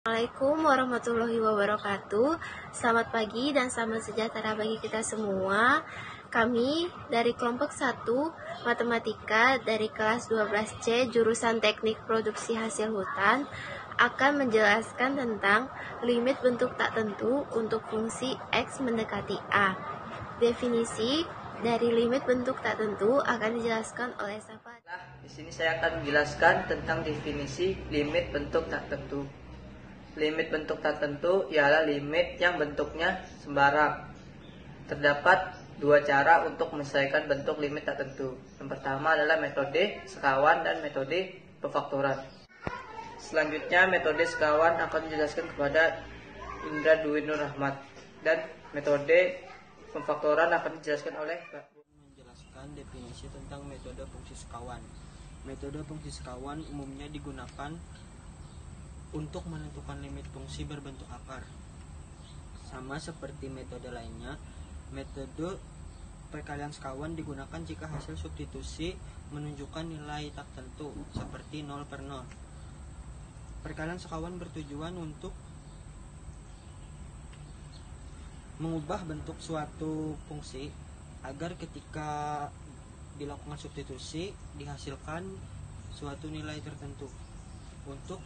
Assalamualaikum warahmatullahi wabarakatuh. Selamat pagi dan selamat sejahtera bagi kita semua. Kami dari kelompok 1 Matematika dari kelas 12C jurusan Teknik Produksi Hasil Hutan akan menjelaskan tentang limit bentuk tak tentu untuk fungsi X mendekati A. Definisi dari limit bentuk tak tentu akan dijelaskan oleh Safa. Di sini saya akan menjelaskan tentang definisi limit bentuk tak tentu. Limit bentuk tak tentu ialah limit yang bentuknya sembarang. Terdapat dua cara untuk menyelesaikan bentuk limit tak tentu. Yang pertama adalah metode sekawan dan metode pemfaktoran. Selanjutnya metode sekawan akan dijelaskan kepada Indra Dwi Nur Rahmat, dan metode pemfaktoran akan dijelaskan oleh menjelaskan definisi tentang metode fungsi sekawan. Metode fungsi sekawan umumnya digunakan untuk menentukan limit fungsi berbentuk akar. Sama seperti metode lainnya, metode perkalian sekawan digunakan jika hasil substitusi menunjukkan nilai tak tentu seperti 0 per 0. Perkalian sekawan bertujuan untuk mengubah bentuk suatu fungsi agar ketika dilakukan substitusi dihasilkan suatu nilai tertentu. Untuk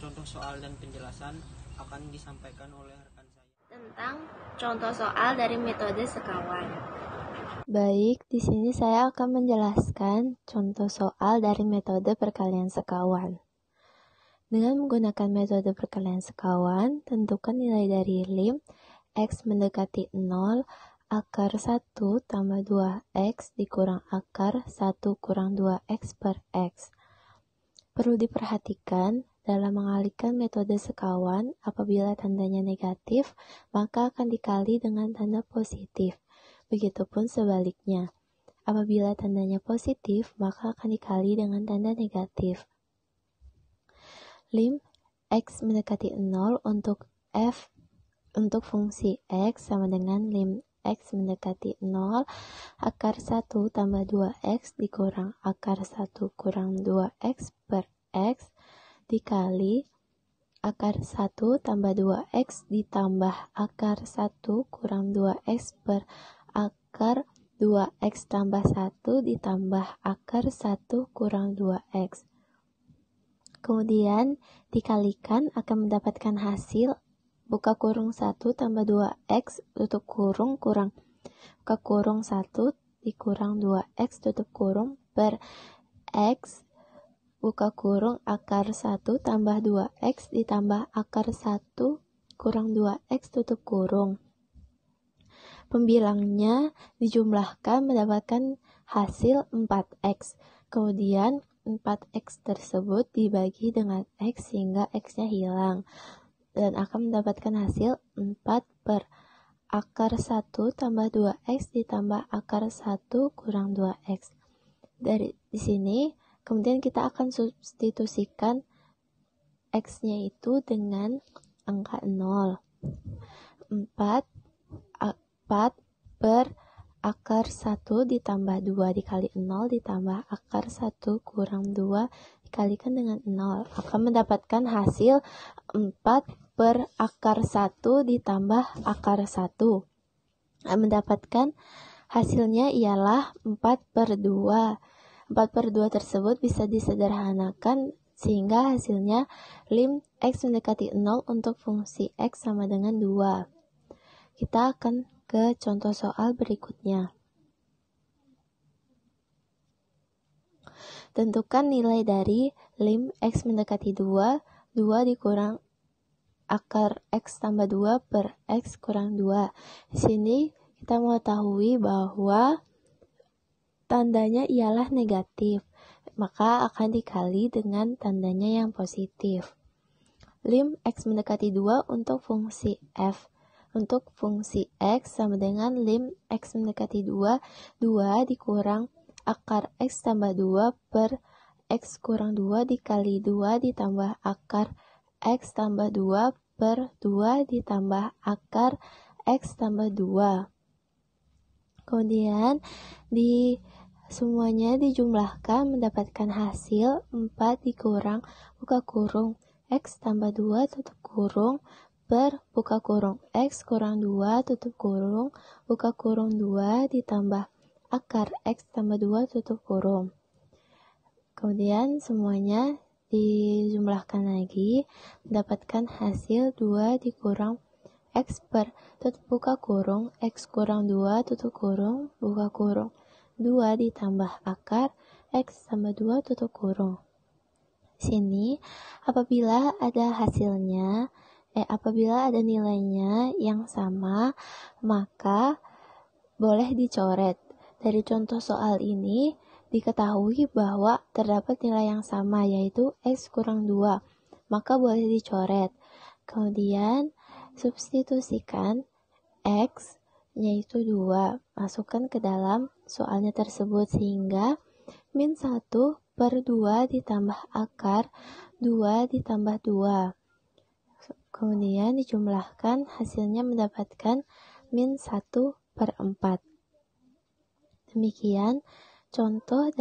contoh soal dan penjelasan akan disampaikan oleh rekan saya. Tentang contoh soal dari metode sekawan. Baik, di sini saya akan menjelaskan contoh soal dari metode perkalian sekawan. Dengan menggunakan metode perkalian sekawan, tentukan nilai dari lim X mendekati 0 akar 1 tambah 2X dikurang akar 1 kurang 2X per X. Perlu diperhatikan, dalam mengalihkan metode sekawan, apabila tandanya negatif, maka akan dikali dengan tanda positif. Begitupun sebaliknya. Apabila tandanya positif, maka akan dikali dengan tanda negatif. Lim X mendekati 0 untuk fungsi X sama dengan lim X mendekati 0 akar 1 tambah 2X dikurang akar 1 kurang 2X per X dikali akar 1 tambah 2X ditambah akar 1 kurang 2X per akar 2X tambah 1 ditambah akar 1 kurang 2X. Kemudian dikalikan akan mendapatkan hasil buka kurung 1 tambah 2X tutup kurung kurang buka kurung 1 dikurang 2X tutup kurung per X buka kurung akar 1 tambah 2X ditambah akar 1 kurang 2X tutup kurung. Pembilangnya dijumlahkan mendapatkan hasil 4X. Kemudian 4X tersebut dibagi dengan X sehingga X-nya hilang. Dan akan mendapatkan hasil 4 per akar 1 tambah 2X ditambah akar 1 kurang 2X. Dari sini kemudian kita akan substitusikan X-nya itu dengan angka 0. 4 per akar 1 ditambah 2 dikali 0 ditambah akar 1 kurang 2 dikalikan dengan 0. Akan mendapatkan hasil 4 per akar 1 ditambah akar 1. Mendapatkan hasilnya ialah 4 per 2. 4 per 2 tersebut bisa disederhanakan sehingga hasilnya lim X mendekati 0 untuk fungsi X sama dengan 2. Kita akan ke contoh soal berikutnya. Tentukan nilai dari lim X mendekati 2, 2 dikurang akar X tambah 2 per X kurang 2. Di sini kita mengetahui bahwa tandanya ialah negatif, maka akan dikali dengan tandanya yang positif. Lim X mendekati 2 untuk fungsi F. Untuk fungsi X sama dengan lim X mendekati 2, 2 dikurang akar X tambah 2 per X kurang 2 dikali 2 ditambah akar X tambah 2 per 2 ditambah akar X tambah 2. Kemudian semuanya dijumlahkan mendapatkan hasil 4 dikurang buka kurung X tambah 2 tutup kurung per buka kurung X kurang 2 tutup kurung buka kurung 2 ditambah akar X tambah 2 tutup kurung. Kemudian semuanya dijumlahkan lagi, mendapatkan hasil 2 dikurang X per tutup buka kurung X kurang 2 tutup kurung buka kurung 2 ditambah akar X tambah 2 tutup kurung. Sini apabila ada nilainya yang sama, maka boleh dicoret. Dari contoh soal ini diketahui bahwa terdapat nilai yang sama, yaitu X kurang 2, maka boleh dicoret. Kemudian substitusikan X yaitu 2, masukkan ke dalam soalnya tersebut, sehingga min 1 per 2 ditambah akar 2 ditambah 2. Kemudian dijumlahkan, hasilnya mendapatkan min 1 per 4. Demikian contoh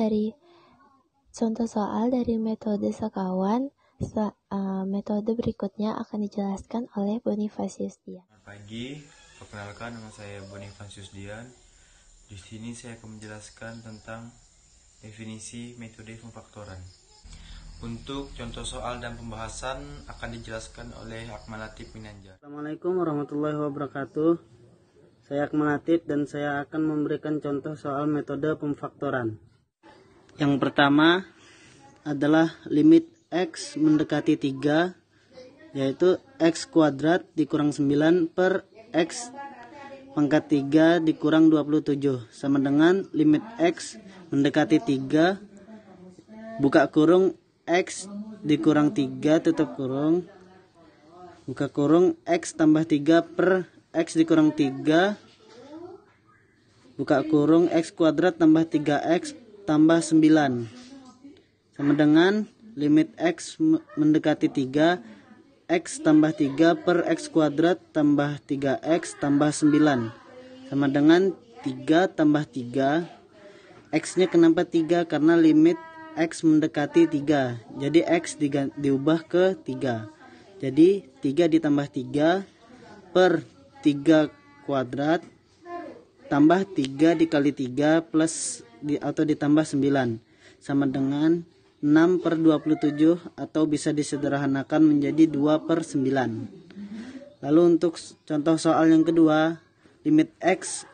soal dari metode sekawan. Metode berikutnya akan dijelaskan oleh Bonifasius Dian. Selamat pagi, perkenalkan nama saya Bonifasius Dian. Di sini saya akan menjelaskan tentang definisi metode pemfaktoran. Untuk contoh soal dan pembahasan akan dijelaskan oleh Akmal Latif Minanjar. Assalamualaikum warahmatullahi wabarakatuh. Saya Akmal Latif dan saya akan memberikan contoh soal metode pemfaktoran. Yang pertama adalah limit X mendekati 3, yaitu X kuadrat dikurang 9 per X pangkat 3 dikurang 27, sama dengan limit X mendekati 3, buka kurung X dikurang 3 tutup kurung, buka kurung X tambah 3 per X dikurang 3, buka kurung X kuadrat tambah 3X tambah 9, sama dengan limit X mendekati 3, X tambah 3 per X kuadrat tambah 3X tambah 9, sama dengan 3 tambah 3. X-nya kenapa 3? Karena limit X mendekati 3, jadi X diubah ke 3. Jadi 3 ditambah 3 per 3 kuadrat tambah 3 dikali 3 plus atau ditambah 9, sama dengan 6 per 27, atau bisa disederhanakan menjadi 2 per 9. Lalu untuk contoh soal yang kedua, limit X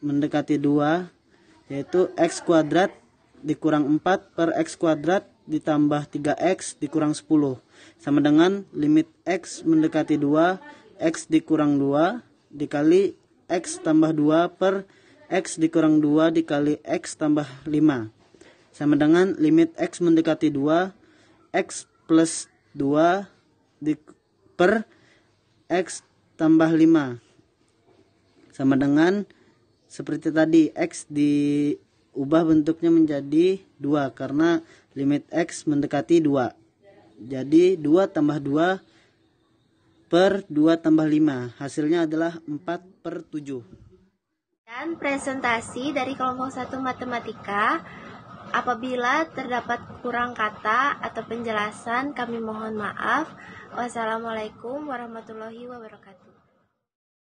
mendekati 2, yaitu X kuadrat dikurang 4 per X kuadrat ditambah 3X dikurang 10, sama dengan limit X mendekati 2, X dikurang 2 dikali X tambah 2 per X dikurang 2 dikali X tambah 5, sama dengan limit X mendekati 2, X plus 2 per X tambah 5, sama dengan seperti tadi, X diubah bentuknya menjadi 2 karena limit X mendekati 2. Jadi 2 tambah 2 per 2 tambah 5, hasilnya adalah 4 per 7. Dan presentasi dari kelompok 1 matematika. Apabila terdapat kurang kata atau penjelasan, kami mohon maaf. Wassalamualaikum warahmatullahi wabarakatuh.